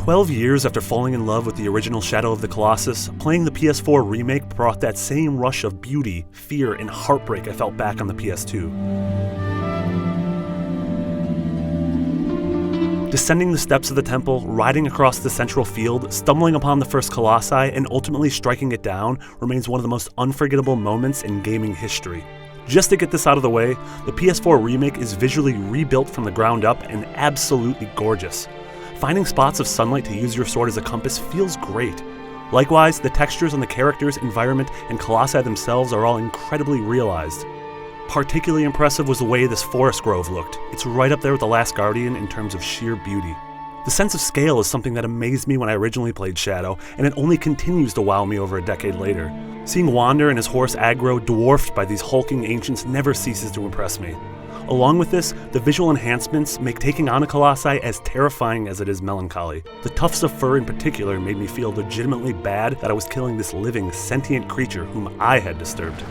12 years after falling in love with the original Shadow of the Colossus, playing the PS4 remake brought that same rush of beauty, fear, and heartbreak I felt back on the PS2. Descending the steps of the temple, riding across the central field, stumbling upon the first Colossi, and ultimately striking it down remains one of the most unforgettable moments in gaming history. Just to get this out of the way, the PS4 remake is visually rebuilt from the ground up and absolutely gorgeous. Finding spots of sunlight to use your sword as a compass feels great. Likewise, the textures on the characters, environment, and Colossi themselves are all incredibly realized. Particularly impressive was the way this forest grove looked. It's right up there with The Last Guardian in terms of sheer beauty. The sense of scale is something that amazed me when I originally played Shadow, and it only continues to wow me over a decade later. Seeing Wander and his horse Aggro dwarfed by these hulking ancients never ceases to impress me. Along with this, the visual enhancements make taking on a Colossi as terrifying as it is melancholy. The tufts of fur in particular made me feel legitimately bad that I was killing this living, sentient creature whom I had disturbed.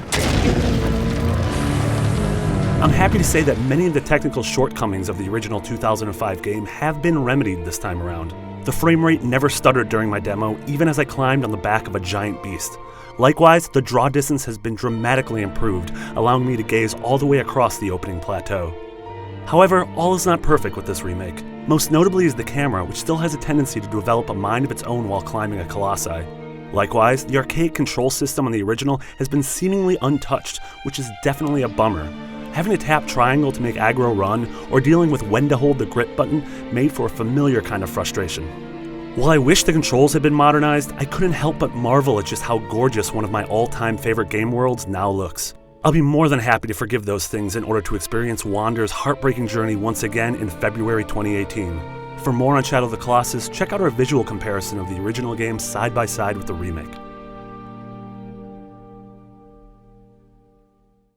I'm happy to say that many of the technical shortcomings of the original 2005 game have been remedied this time around. The frame rate never stuttered during my demo, even as I climbed on the back of a giant beast. Likewise, the draw distance has been dramatically improved, allowing me to gaze all the way across the opening plateau. However, all is not perfect with this remake. Most notably is the camera, which still has a tendency to develop a mind of its own while climbing a Colossi. Likewise, the arcade control system on the original has been seemingly untouched, which is definitely a bummer. Having to tap triangle to make aggro run, or dealing with when to hold the grip button made for a familiar kind of frustration. While I wish the controls had been modernized, I couldn't help but marvel at just how gorgeous one of my all-time favorite game worlds now looks. I'll be more than happy to forgive those things in order to experience Wander's heartbreaking journey once again in February 2018. For more on Shadow of the Colossus, check out our visual comparison of the original game side by side with the remake.